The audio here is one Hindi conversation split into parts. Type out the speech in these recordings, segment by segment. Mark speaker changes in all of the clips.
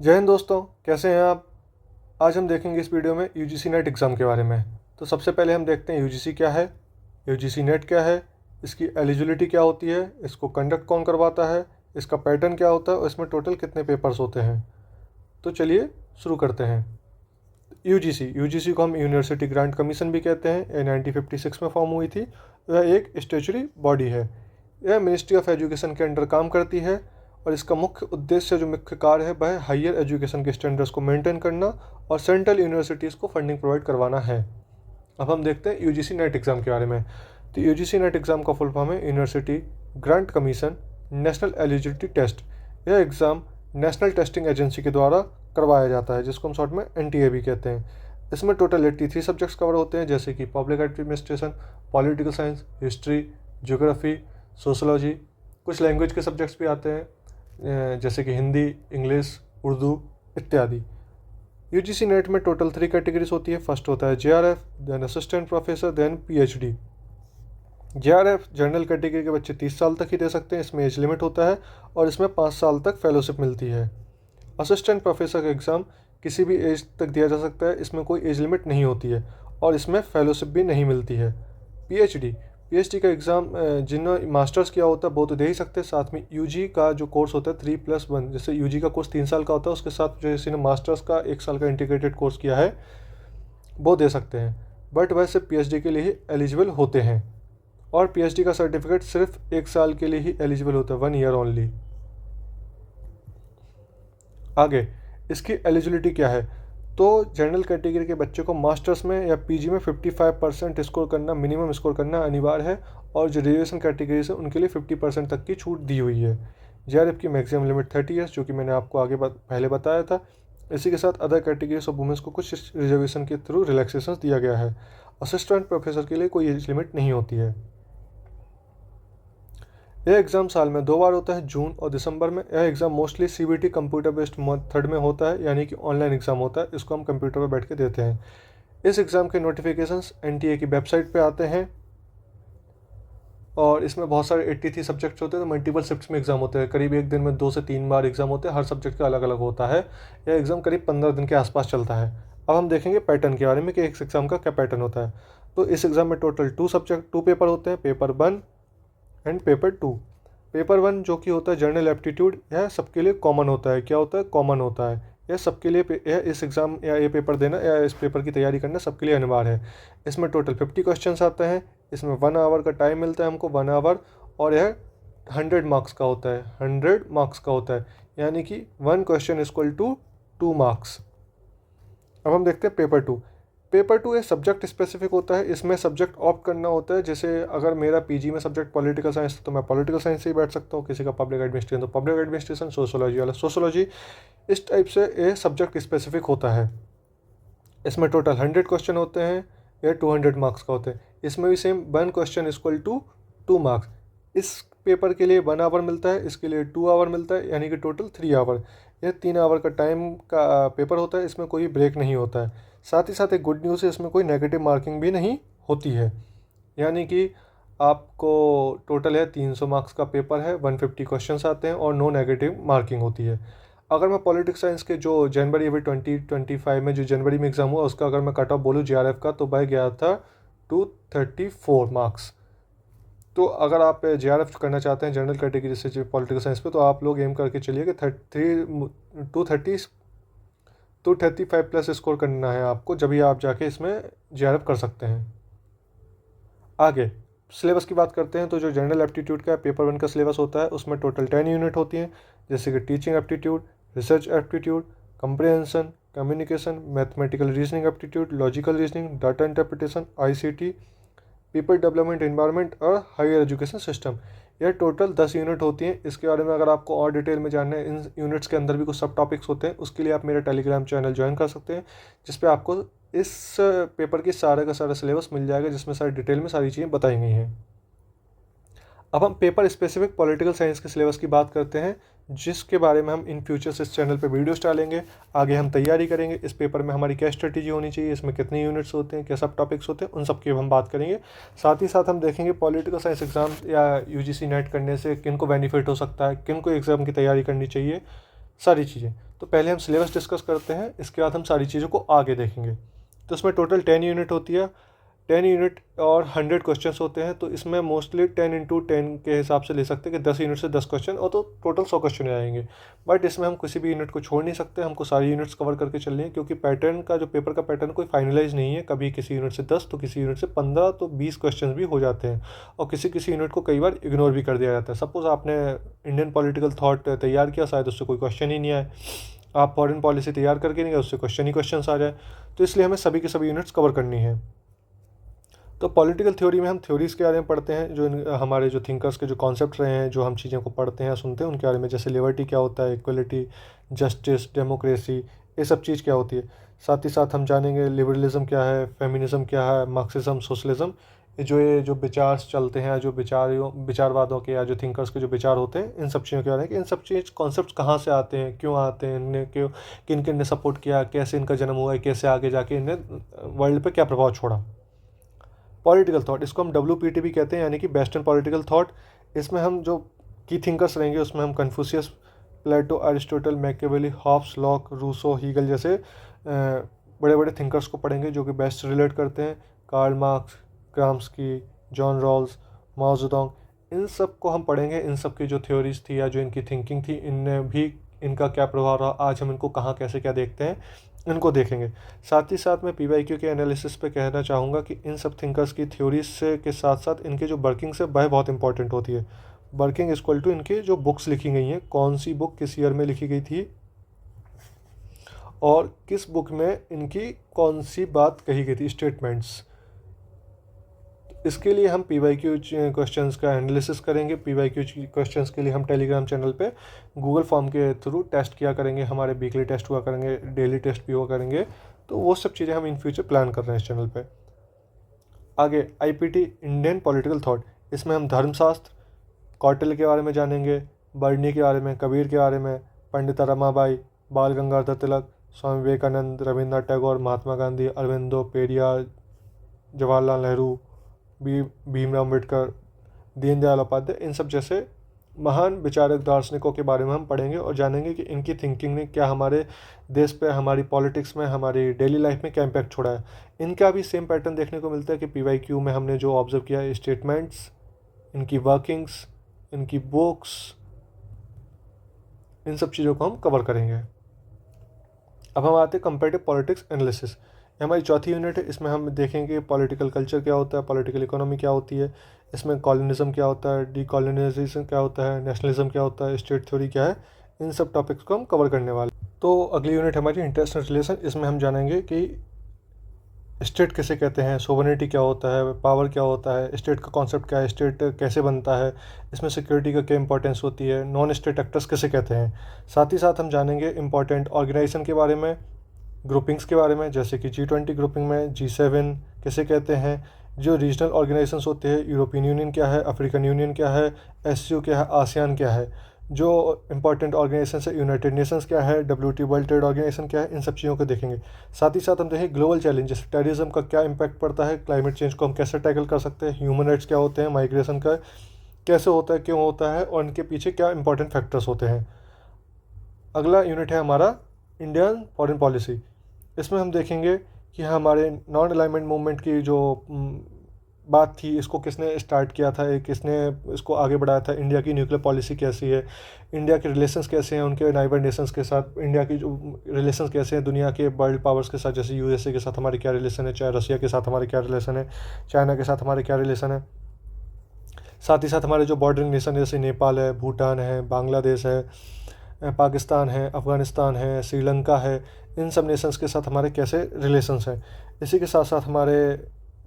Speaker 1: जय हिंद दोस्तों, कैसे हैं आप। आज हम देखेंगे इस वीडियो में यूजीसी नेट एग्ज़ाम के बारे में। तो सबसे पहले हम देखते हैं यूजीसी क्या है, यूजीसी नेट क्या है, इसकी एलिजिबिलिटी क्या होती है, इसको कंडक्ट कौन करवाता है, इसका पैटर्न क्या होता है और इसमें टोटल कितने पेपर्स होते हैं। तो चलिए शुरू करते हैं। यूजीसी को हम यूनिवर्सिटी ग्रांट कमीशन भी कहते हैं। ये 1956 में फॉर्म हुई थी। यह एक स्टैट्यूटरी बॉडी है। यह मिनिस्ट्री ऑफ एजुकेशन के अंडर काम करती है और इसका मुख्य उद्देश्य, जो मुख्य कार्य है, वह है हायर एजुकेशन के स्टैंडर्ड्स को मेंटेन करना और सेंट्रल यूनिवर्सिटीज़ को फंडिंग प्रोवाइड करवाना है। अब हम देखते हैं यूजीसी नेट एग्ज़ाम के बारे में। तो यूजीसी नेट एग्ज़ाम का फुल फॉर्म है University Grant Commission National Eligibility Test. यह एग्ज़ाम नेशनल टेस्टिंग एजेंसी के द्वारा करवाया जाता है, जिसको हम शॉर्ट में एनटीए भी कहते हैं। इसमें टोटल 83 सब्जेक्ट्स कवर होते हैं, जैसे कि public administration, political science, history, geography, sociology. कुछ लैंग्वेज के सब्जेक्ट्स भी आते हैं, जैसे कि हिंदी, इंग्लिश, उर्दू इत्यादि। यूजीसी नेट में टोटल 3 कैटेगरीज होती है। फर्स्ट होता है JRF, then assistant professor, then PhD. JRF general category के बच्चे 30 साल तक ही दे सकते हैं, इसमें एज लिमिट होता है और इसमें 5 साल तक फेलोशिप मिलती है। असिस्टेंट प्रोफेसर का एग्ज़ाम किसी भी एज तक दिया जा सकता है, इसमें कोई एज लिमिट नहीं होती है और इसमें फेलोशिप भी नहीं मिलती है। पीएचडी का एग्ज़ाम जिन्होंने मास्टर्स किया होता है वो तो दे ही सकते हैं। साथ में यूजी का जो कोर्स होता है 3+1, जैसे यूजी का कोर्स 3 साल का होता है, उसके साथ जो किसी ने मास्टर्स का 1 साल का इंटीग्रेटेड कोर्स किया है वो दे सकते हैं। बट वह सिर्फ पीएचडी के लिए ही एलिजिबल होते हैं और पीएचडी का सर्टिफिकेट सिर्फ 1 साल के लिए ही एलिजिबल होता है, 1 ईयर ओनली। आगे इसकी एलिजिबिलिटी क्या है, तो जनरल कैटेगरी के बच्चे को मास्टर्स में या पीजी में 55% स्कोर करना, मिनिमम स्कोर करना अनिवार्य है और जो रिजर्वेशन कैटेगरी है उनके लिए 50% तक की छूट दी हुई है। जेआरएफ की मैक्सिमम लिमिट 30 ईयर्स, जो कि मैंने आपको आगे पहले बताया था। इसी के साथ अदर कैटेगरीज ऑफ वुमेंस को कुछ रिजर्वेशन के थ्रू रिलैक्सेशन दिया गया है। असिस्टेंट प्रोफेसर के लिए कोई एज लिमिट नहीं होती है। यह एग्ज़ाम साल में 2 बार होता है, जून और दिसंबर में। यह exam mostly CBT computer based method में होता है, यानी कि ऑनलाइन एग्ज़ाम होता है। इसको हम कंप्यूटर पर बैठ के देते हैं। इस एग्ज़ाम के नोटिफिकेशंस एनटीए की वेबसाइट पे आते हैं और इसमें बहुत सारे 83 सब्जेक्ट्स होते हैं, तो मल्टीपल शिफ्ट्स में एग्ज़ाम होते हैं। करीब एक दिन में 2 से 3 बार एग्ज़ाम होते हैं, हर सब्जेक्ट का अलग अलग होता है। यह एग्ज़ाम करीब 15 दिन के आसपास चलता है। अब हम देखेंगे पैटर्न के बारे में कि इस एग्ज़ाम का क्या पैटर्न होता है। तो इस एग्ज़ाम में टोटल 2 पेपर होते हैं, पेपर 1 एंड पेपर 2। पेपर 1 जो कि होता है जनरल एप्टीट्यूड, यह सबके लिए कॉमन होता है। क्या होता है? कॉमन होता है। यह सबके लिए यह इस एग्ज़ाम या ये पेपर देना या इस पेपर की तैयारी करना सबके लिए अनिवार्य है। इसमें टोटल 50 क्वेश्चंस आते हैं। इसमें 1 आवर का टाइम मिलता है हमको, 1 आवर, और यह 100 मार्क्स का होता है। 100 मार्क्स का होता है, यानी कि 1 क्वेश्चन इक्वल टू 2 मार्क्स। अब हम देखते हैं पेपर 2 एक सब्जेक्ट स्पेसिफिक होता है। इसमें सब्जेक्ट ऑप्ट करना होता है। जैसे अगर मेरा पीजी में सब्जेक्ट पॉलिटिकल साइंस तो मैं पॉलिटिकल साइंस से ही बैठ सकता हूँ, किसी का पब्लिक एडमिनिस्ट्रेशन तो पब्लिक एडमिनिस्ट्रेशन, सोशोलॉजी वाला सोशोलॉजी। इस टाइप से ये सब्जेक्ट स्पेसिफिक होता है। इसमें टोटल 100 क्वेश्चन होते हैं, या 200 मार्क्स का होते हैं। इसमें भी same 1 question equal to 2 marks. इस पेपर के लिए 1 आवर मिलता है, इसके लिए 2 आवर मिलता है, यानी कि टोटल 3 आवर। यह 3 आवर का टाइम का पेपर होता है। इसमें कोई ब्रेक नहीं होता है। साथ ही साथ एक गुड न्यूज़ है, इसमें कोई नेगेटिव मार्किंग भी नहीं होती है, यानी कि आपको टोटल है 300 मार्क्स का पेपर है, 150 क्वेश्चंस आते हैं और नो नेगेटिव मार्किंग होती है। अगर मैं पॉलिटिक्स साइंस के जो जनवरी अभी 2025 में जो जनवरी में एग्ज़ाम हुआ उसका अगर मैं कट ऑफ बोलूँ जेआरएफ का, तो वह गया था 234 मार्क्स। तो अगर आप जेआरएफ करना चाहते हैं जनरल कैटेगरी से पॉलिटिकल साइंस पे, तो आप लोग एम करके चलिए कि 235 प्लस स्कोर करना है आपको, जब भी आप जाके इसमें जेआरएफ कर सकते हैं। आगे सिलेबस की बात करते हैं, तो जो जनरल एप्टीट्यूड का पेपर 1 का सिलेबस होता है उसमें टोटल 10 यूनिट होती हैं, जैसे कि teaching aptitude, research aptitude, comprehension, communication, mathematical reasoning aptitude, logical reasoning, data interpretation, ICT, people development, environment और हायर एजुकेशन सिस्टम। यह टोटल 10 यूनिट होती हैं। इसके बारे में अगर आपको और डिटेल में जानना है, इन यूनिट्स के अंदर भी कुछ सब टॉपिक्स होते हैं, उसके लिए आप मेरा टेलीग्राम चैनल ज्वाइन कर सकते हैं, जिस पे आपको इस पेपर की सारे का सारा सिलेबस मिल जाएगा, जिसमें सारी डिटेल में सारी चीज़ें बताई गई हैं। अब हम पेपर स्पेसिफिक पॉलिटिकल साइंस के सिलेबस की बात करते हैं, जिसके बारे में हम इन फ्यूचर्स इस चैनल पे वीडियोस डालेंगे। आगे हम तैयारी करेंगे, इस पेपर में हमारी क्या स्ट्रेटेजी होनी चाहिए, इसमें कितने यूनिट्स होते हैं, क्या सब टॉपिक्स होते हैं, उन सब की हम बात करेंगे। साथ ही साथ हम देखेंगे पॉलिटिकल साइंस एग्ज़ाम या यूजीसी नेट करने से किन को बेनिफिट हो सकता है, किन को एग्ज़ाम की तैयारी करनी चाहिए, सारी चीज़ें। तो पहले हम सिलेबस डिस्कस करते हैं, इसके बाद हम सारी चीज़ों को आगे देखेंगे। तो इसमें टोटल 10 यूनिट होती है, 10 यूनिट और 100 क्वेश्चंस होते हैं। तो इसमें मोस्टली 10 इंटू 10 के हिसाब से ले सकते हैं कि 10 यूनिट से 10 क्वेश्चन, और तो टोटल 100 क्वेश्चन आएंगे। बट इसमें हम किसी भी यूनिट को छोड़ नहीं सकते, हमको सारी यूनिट्स कवर करके चलनी है, क्योंकि पैटर्न का जो पेपर का पैटर्न कोई फाइनलाइज नहीं है। कभी किसी यूनिट से 10 तो किसी यूनिट से 15 तो 20 क्वेश्चन भी हो जाते हैं, और किसी किसी यूनिट को कई बार इग्नोर भी कर दिया जाता है। सपोज़ आपने इंडियन पॉलिटिकल थाट तैयार किया, शायद उससे कोई क्वेश्चन ही नहीं आए। आप फॉरेन पॉलिसी तैयार करके नहीं गए, उससे क्वेश्चन ही क्वेश्चन आ जाए। तो इसलिए हमें सभी की सभी यूनिट्स कवर करनी है। तो पॉलिटिकल थ्योरी में हम थ्योरीज़ के बारे में पढ़ते हैं, जो हमारे जो थिंकर्स के जो कॉन्सेप्ट रहे हैं, जो हम चीज़ों को पढ़ते हैं सुनते हैं उनके बारे में, जैसे लिबर्टी क्या होता है, इक्वलिटी, जस्टिस, डेमोक्रेसी, ये सब चीज़ क्या होती है। साथ ही साथ हम जानेंगे लिबरलिज्म क्या है, फेमिनिज्म क्या है, मार्क्सिज्म, सोशलिज्म। ये जो विचार चलते हैं, जो विचारवादों के या जो थिंकर्स के जो विचार होते हैं, इन सब चीज़ों के बारे में कि इन सब चीज़ कॉन्सेप्ट कहाँ से आते हैं, क्यों आते हैं, इनने क्यों, किन किन ने सपोर्ट किया, कैसे इनका जन्म हुआ है, कैसे आगे जाके इन्हें वर्ल्ड पे क्या प्रभाव छोड़ा। पॉलिटिकल थॉट, इसको हम WPT भी कहते हैं, यानी कि वेस्टर्न पॉलिटिकल थॉट। इसमें हम जो की थिंकर्स रहेंगे उसमें हम Confucius, Plato, Aristotle, Machiavelli, Hobbes, Locke, Rousseau, Hegel जैसे बड़े बड़े थिंकर्स को पढ़ेंगे जो कि बेस्ट रिलेट करते हैं। Karl Marx, Gramsci, John Rawls, Mao Zedong, इन सब को हम पढ़ेंगे। इन सब की जो थ्योरीज थी या जो इनकी थिंकिंग थी, इनने भी इनका क्या प्रभाव रहा, आज हम इनको कहाँ कैसे क्या देखते हैं, इनको देखेंगे। साथ ही साथ मैं PYQ के एनालिसिस पे कहना चाहूँगा कि इन सब थिंकर्स की थ्योरीज से के साथ साथ इनके जो वर्किंग्स है वह बहुत इंपॉर्टेंट होती है। वर्किंग इक्वल टू इनके जो बुक्स लिखी गई हैं, कौन सी बुक किस ईयर में लिखी गई थी और किस बुक में इनकी कौन सी बात कही गई थी, स्टेटमेंट्स। इसके लिए हम PYQ क्वेश्चंस का एनालिसिस करेंगे। PYQ क्वेश्चंस के लिए हम टेलीग्राम चैनल पे गूगल फॉर्म के थ्रू टेस्ट किया करेंगे, हमारे वीकली टेस्ट हुआ करेंगे, डेली टेस्ट भी हुआ करेंगे। तो वो सब चीज़ें हम इन फ्यूचर प्लान कर रहे हैं इस चैनल पे। आगे IPT, इंडियन पॉलिटिकल थॉट, इसमें हम धर्मशास्त्र, कौटिल्य के बारे में जानेंगे, बर्नी के बारे में, कबीर के बारे में, पंडित रमाबाई, बाल गंगाधर तिलक, स्वामी विवेकानंद, रविंद्रनाथ टैगोर, महात्मा गांधी, अरविंदो, पेरियार, जवाहरलाल नेहरू, भीमराव अम्बेडकर, दीनदयाल उपाध्याय, इन सब जैसे महान विचारक दार्शनिकों के बारे में हम पढ़ेंगे और जानेंगे कि इनकी थिंकिंग ने क्या हमारे देश पे, हमारी पॉलिटिक्स में, हमारी डेली लाइफ में क्या इम्पैक्ट छोड़ा है। इनका भी सेम पैटर्न देखने को मिलता है कि PYQ में हमने जो ऑब्जर्व किया है, स्टेटमेंट्स, इनकी वर्किंग्स, इनकी बुक्स, इन सब चीज़ों को हम कवर करेंगे। अब हम आते हैं कंपेरेटिव पॉलिटिक्स एनालिसिस। ये हमारी चौथी यूनिट है। इसमें हम देखेंगे पॉलिटिकल कल्चर क्या होता है, पॉलिटिकल इकोनॉमी क्या होती है, इसमें कॉलोनिज्म क्या होता है, डीकॉलोनाइजेशन क्या होता है, नेशनलिज्म क्या होता है, स्टेट थ्योरी क्या है। इन सब टॉपिक्स को हम कवर करने वाले। तो अगली यूनिट हमारी इंटरनेशनल रिलेशन। इसमें हम जानेंगे कि स्टेट किसे कहते हैं, सोवरेनिटी क्या होता है, पावर क्या होता है, स्टेट का कॉन्सेप्ट क्या है, स्टेट कैसे बनता है, इसमें सिक्योरिटी का क्या इंपॉर्टेंस होती है, नॉन स्टेट एक्टर्स किसे कहते हैं। साथ ही साथ हम जानेंगे इंपॉर्टेंट ऑर्गेनाइजेशन के बारे में, ग्रुपिंग्स के बारे में, जैसे कि G20 ग्रुपिंग में G7 किसे कहते हैं, जो रीजनल ऑर्गेनाइजेशंस होते हैं, यूरोपियन यूनियन क्या है, अफ्रीकन यूनियन क्या है, SCO क्या है, आसियान क्या है, जो इंपॉर्टेंट ऑर्गेनाइजेशन है, यूनाइटेड नेशंस क्या है, WTO वर्ल्ड ट्रेड ऑर्गेनाइजेशन क्या है, इन सब चीज़ों को देखेंगे। साथ ही साथ हम देखेंगे ग्लोबल चैलेंजेस, टेररिज्म का क्या इम्पैक्ट पड़ता है, क्लाइमेट चेंज को हम कैसे टैकल कर सकते हैं, ह्यूमन राइट्स क्या होते हैं, माइग्रेशन का कैसे होता है, क्यों होता है, और इनके पीछे क्या इंपॉर्टेंट फैक्टर्स होते हैं। अगला यूनिट है हमारा इंडियन फॉरेन पॉलिसी। इसमें हम देखेंगे कि हमारे नॉन अलाइनमेंट मूवमेंट की जो बात थी, इसको किसने स्टार्ट किया था, किसने इसको आगे बढ़ाया था, इंडिया की न्यूक्लियर पॉलिसी कैसी है, इंडिया के रिलेशंस कैसे हैं उनके नाइबर नेशंस के साथ, इंडिया की जो रिलेशंस कैसे हैं दुनिया के वर्ल्ड पावर्स के साथ, जैसे USA के साथ हमारे क्या रिलेशन है, चाहे रसिया के साथ हमारे क्या रिलेशन है, चाइना के साथ हमारे क्या रिलेशन है। साथ ही साथ हमारे जो बॉर्डरिंग नेशन जैसे नेपाल है, भूटान है, बांग्लादेश है, पाकिस्तान है, अफ़गानिस्तान है, श्रीलंका है, इन सब नेशंस के साथ हमारे कैसे रिलेशंस हैं। इसी के साथ साथ हमारे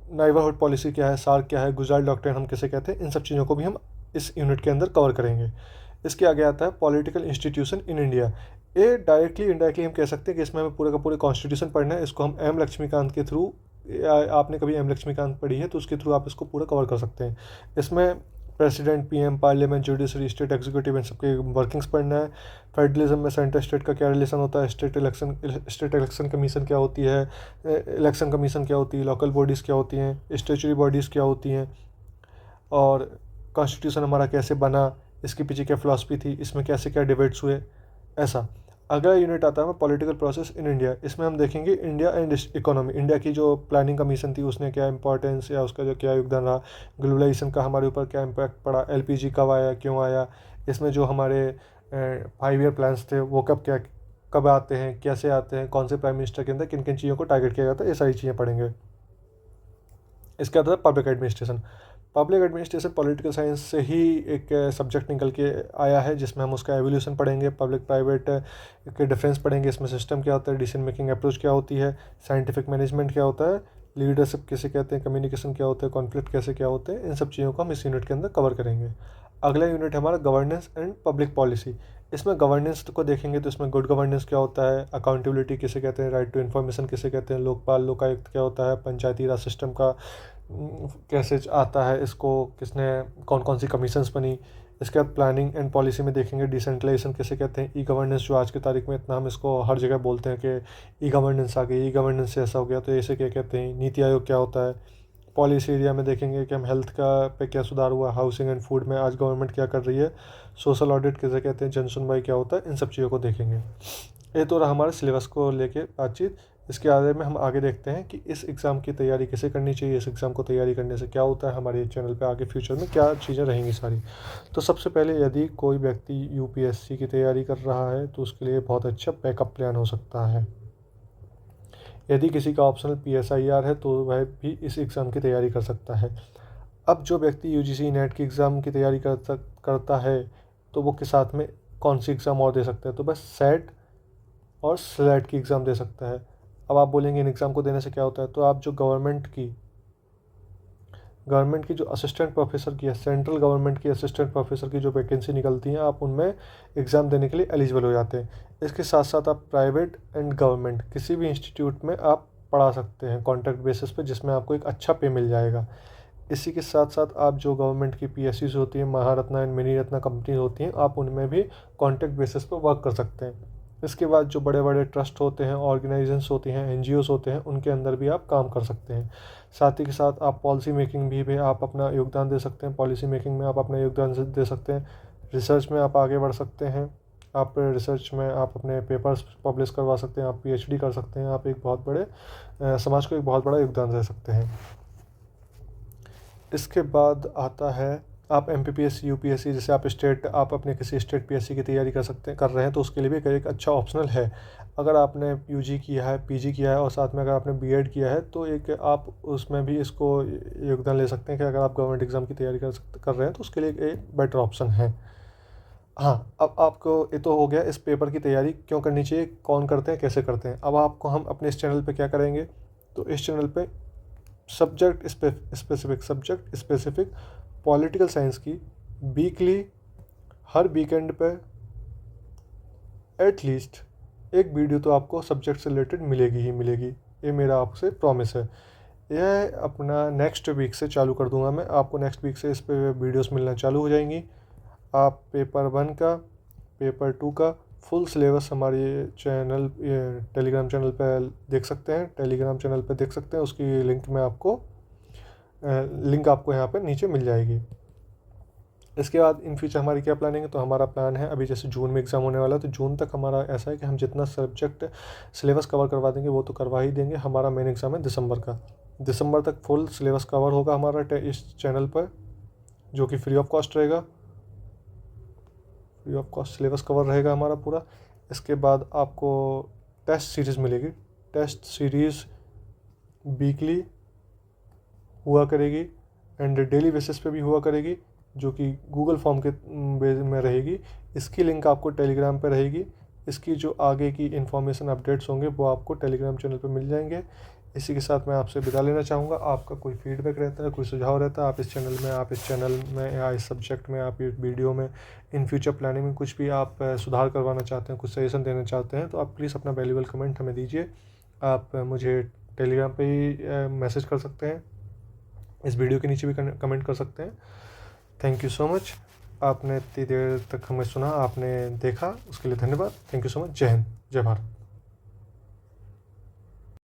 Speaker 1: नाइबरहुड पॉलिसी क्या है, सार्क क्या है, गुजरात डॉक्ट्रिन हम किसे कहते हैं, इन सब चीज़ों को भी हम इस यूनिट के अंदर कवर करेंगे। इसके आगे आता है पॉलिटिकल इंस्टीट्यूशन इन इंडिया। ये डायरेक्टली इनडायरेक्टली हम कह सकते हैं कि इसमें हमें पूरा का पूरा कॉन्स्टिट्यूशन पढ़ना है। इसको हम M लक्ष्मीकांत के थ्रू, आपने कभी M लक्ष्मीकांत पढ़ी है तो उसके थ्रू आप इसको पूरा कवर कर सकते हैं। इसमें president, PM, parliament, judiciary, state executive, इन सबके वर्किंग्स पढ़ना है। फेडरलिज्म में सेंटर स्टेट का क्या रिलेशन होता है, स्टेट इलेक्शन कमीशन क्या होती है, इलेक्शन कमीशन क्या होती है, लोकल बॉडीज़ क्या होती हैं, स्टेचुरी बॉडीज़ क्या होती हैं, और कॉन्स्टिट्यूशन हमारा कैसे बना, इसके पीछे क्या फ़िलासफ़ी थी, इसमें कैसे क्या डिबेट्स हुए, ऐसा। अगला यूनिट आता है पॉलिटिकल प्रोसेस इन इंडिया। इसमें हम देखेंगे इंडिया एंड इकोनॉमी। इंडिया की जो प्लानिंग कमीशन थी उसने क्या इंपॉर्टेंस या उसका जो क्या योगदान रहा, ग्लोबलाइजेशन का हमारे ऊपर क्या इम्पैक्ट पड़ा, एलपीजी कब आया, क्यों आया, इसमें जो हमारे 5 ईयर प्लान्स थे वो कब आते हैं, कैसे आते हैं, कौन से प्राइम मिनिस्टर के अंदर किन किन चीज़ों को टारगेट किया जाता है, ये सारी चीज़ें पढ़ेंगे। इसके आता है public administration. Public administration political science से ही एक सब्जेक्ट निकल के आया है, जिसमें हम उसका एवोल्यूशन पढ़ेंगे, पब्लिक प्राइवेट के डिफरेंस पढ़ेंगे, इसमें सिस्टम क्या होता है, डिसीजन मेकिंग अप्रोच क्या होती है, साइंटिफिक मैनेजमेंट क्या होता है, लीडरशिप किसे कहते हैं, कम्युनिकेशन क्या होता है, कॉन्फ्लिक्ट कैसे क्या होते हैं, इन सब चीज़ों को हम इस यूनिट के अंदर कवर करेंगे। अगला यूनिट है हमारा गवर्नेंस एंड पब्लिक पॉलिसी। इसमें गवर्नेंस को देखेंगे तो इसमें गुड गवर्नेंस क्या होता है, अकाउंटेबिलिटी किसे कहते हैं, राइट टू इन्फॉर्मेशन किसे कहते हैं, लोकपाल लोकायुक्त क्या होता है, पंचायती राज सिस्टम का कैसे आता है, इसको किसने, कौन कौन सी कमीशंस बनी। इसके बाद प्लानिंग एंड पॉलिसी में देखेंगे डिसेंट्रलाइजेशन किसे कहते हैं, ई गवर्नेंस जो आज की तारीख में इतना हम इसको हर जगह बोलते हैं कि ई गवर्नेंस आ गई, ई गवर्नेंस से ऐसा हो गया, तो ऐसे क्या कहते हैं, नीति आयोग क्या होता है। पॉलिसी एरिया में देखेंगे कि हम हेल्थ का पे क्या सुधार हुआ, हाउसिंग एंड फूड में आज गवर्नमेंट क्या कर रही है, सोशल ऑडिट किसे कहते हैं, जन सुनवाई क्या होता है, इन सब चीज़ों को देखेंगे। ये तो रहा हमारे सिलेबस को लेके बातचीत। इसके आगे में हम आगे देखते हैं कि इस एग्ज़ाम की तैयारी कैसे करनी चाहिए, इस एग्ज़ाम को तैयारी करने से क्या होता है, हमारे चैनल पे आगे फ्यूचर में क्या चीज़ें रहेंगी सारी। तो सबसे पहले यदि कोई व्यक्ति यूपीएससी की तैयारी कर रहा है तो उसके लिए बहुत अच्छा बैकअप प्लान हो सकता है। यदि किसी का ऑप्शनल पीएसआईआर है तो वह भी इस एग्ज़ाम की तैयारी कर सकता है। अब जो व्यक्ति यूजीसी नेट की एग्ज़ाम की तैयारी करता है तो वो के साथ में कौन सी एग्ज़ाम और दे सकता है, तो बस सेट और स्लेट की एग्ज़ाम दे सकता है। अब आप बोलेंगे इन एग्ज़ाम को देने से क्या होता है, तो आप जो गवर्नमेंट की जो असिस्टेंट प्रोफेसर की है, सेंट्रल गवर्नमेंट की असिस्टेंट प्रोफेसर की जो वैकेंसी निकलती हैं, आप उनमें एग्ज़ाम देने के लिए एलिजिबल हो जाते हैं। इसके साथ साथ आप प्राइवेट एंड गवर्नमेंट किसी भी इंस्टीट्यूट में आप पढ़ा सकते हैं कॉन्ट्रैक्ट बेसिस पे, जिसमें आपको एक अच्छा पे मिल जाएगा। इसी के साथ साथ आप जो गवर्नमेंट की पीएसयूज होती हैं, Maharatna and mini Ratna company होती हैं, आप उनमें भी कॉन्ट्रैक्ट बेसिस पर वर्क कर सकते हैं। इसके बाद जो बड़े बड़े ट्रस्ट होते हैं, ऑर्गेनाइजेशंस होती हैं, एनजीओस होते हैं, उनके अंदर भी आप काम कर सकते हैं। साथ ही के साथ आप पॉलिसी मेकिंग भी आप अपना योगदान दे सकते हैं, पॉलिसी मेकिंग में आप अपना योगदान दे सकते हैं। रिसर्च में आप आगे बढ़ सकते हैं, आप रिसर्च में आप अपने पेपर्स पब्लिश करवा सकते हैं, आप पीएचडी कर सकते हैं, आप एक बहुत बड़े समाज को एक बहुत बड़ा योगदान दे सकते हैं। इसके बाद आता है आप एमपीपीएससी यूपीएससी, जैसे आप अपने किसी स्टेट पीएससी की तैयारी कर रहे हैं तो उसके लिए भी एक अच्छा ऑप्शनल है। अगर आपने यूजी किया है, पीजी किया है और साथ में अगर आपने बीएड किया है तो एक आप उसमें भी इसको योगदान ले सकते हैं कि अगर आप गवर्नमेंट एग्ज़ाम की तैयारी कर रहे हैं तो उसके लिए एक बेटर ऑप्शन है। हाँ, अब आपको ये तो हो गया इस पेपर की तैयारी क्यों करनी चाहिए, कौन करते हैं, कैसे करते हैं। अब आपको हम अपने इस चैनल पे क्या करेंगे, तो इस चैनल पे सब्जेक्ट स्पेसिफिक पॉलिटिकल साइंस की वीकली हर वीकेंड पे एटलीस्ट एक वीडियो तो आपको सब्जेक्ट से रिलेटेड मिलेगी ही मिलेगी, ये मेरा आपसे प्रॉमिस है। यह अपना नेक्स्ट वीक से चालू कर दूंगा मैं, आपको नेक्स्ट वीक से इस पे वीडियोस मिलना चालू हो जाएंगी। आप पेपर 1 का, पेपर 2 का फुल सिलेबस हमारे चैनल टेलीग्राम चैनल पर देख सकते हैं, उसकी लिंक आपको यहाँ पर नीचे मिल जाएगी। इसके बाद इन फ्यूचर हमारी क्या प्लानिंग है, तो हमारा प्लान है अभी जैसे जून में एग्ज़ाम होने वाला है तो जून तक हमारा ऐसा है कि हम जितना सब्जेक्ट सिलेबस कवर करवा देंगे वो तो करवा ही देंगे। हमारा मेन एग्ज़ाम है दिसंबर तक फुल सिलेबस कवर होगा हमारा इस चैनल पर, जो कि free of cost syllabus cover रहेगा हमारा पूरा। इसके बाद आपको टेस्ट सीरीज़ मिलेगी, टेस्ट सीरीज़ वीकली हुआ करेगी एंड डेली बेसिस पे भी हुआ करेगी, जो कि गूगल फॉर्म के बेस में रहेगी। इसकी लिंक आपको टेलीग्राम पे रहेगी। इसकी जो आगे की इन्फॉर्मेशन अपडेट्स होंगे वो आपको टेलीग्राम चैनल पे मिल जाएंगे। इसी के साथ मैं आपसे विदा लेना चाहूँगा। आपका कोई फीडबैक रहता है, कोई सुझाव रहता है, आप इस चैनल में या इस सब्जेक्ट में, आप इस वीडियो में, इन फ्यूचर प्लानिंग में कुछ भी आप सुधार करवाना चाहते हैं, कुछ सजेशन देना चाहते हैं, तो आप प्लीज़ अपना वैल्यूबल कमेंट हमें दीजिए। आप मुझे टेलीग्राम पे ही मैसेज कर सकते हैं, इस वीडियो के नीचे भी कमेंट कर सकते हैं। थैंक यू सो मच, आपने इतनी देर तक हमें सुना, आपने देखा, उसके लिए धन्यवाद। Thank you so much. जय हिंद, जय भारत।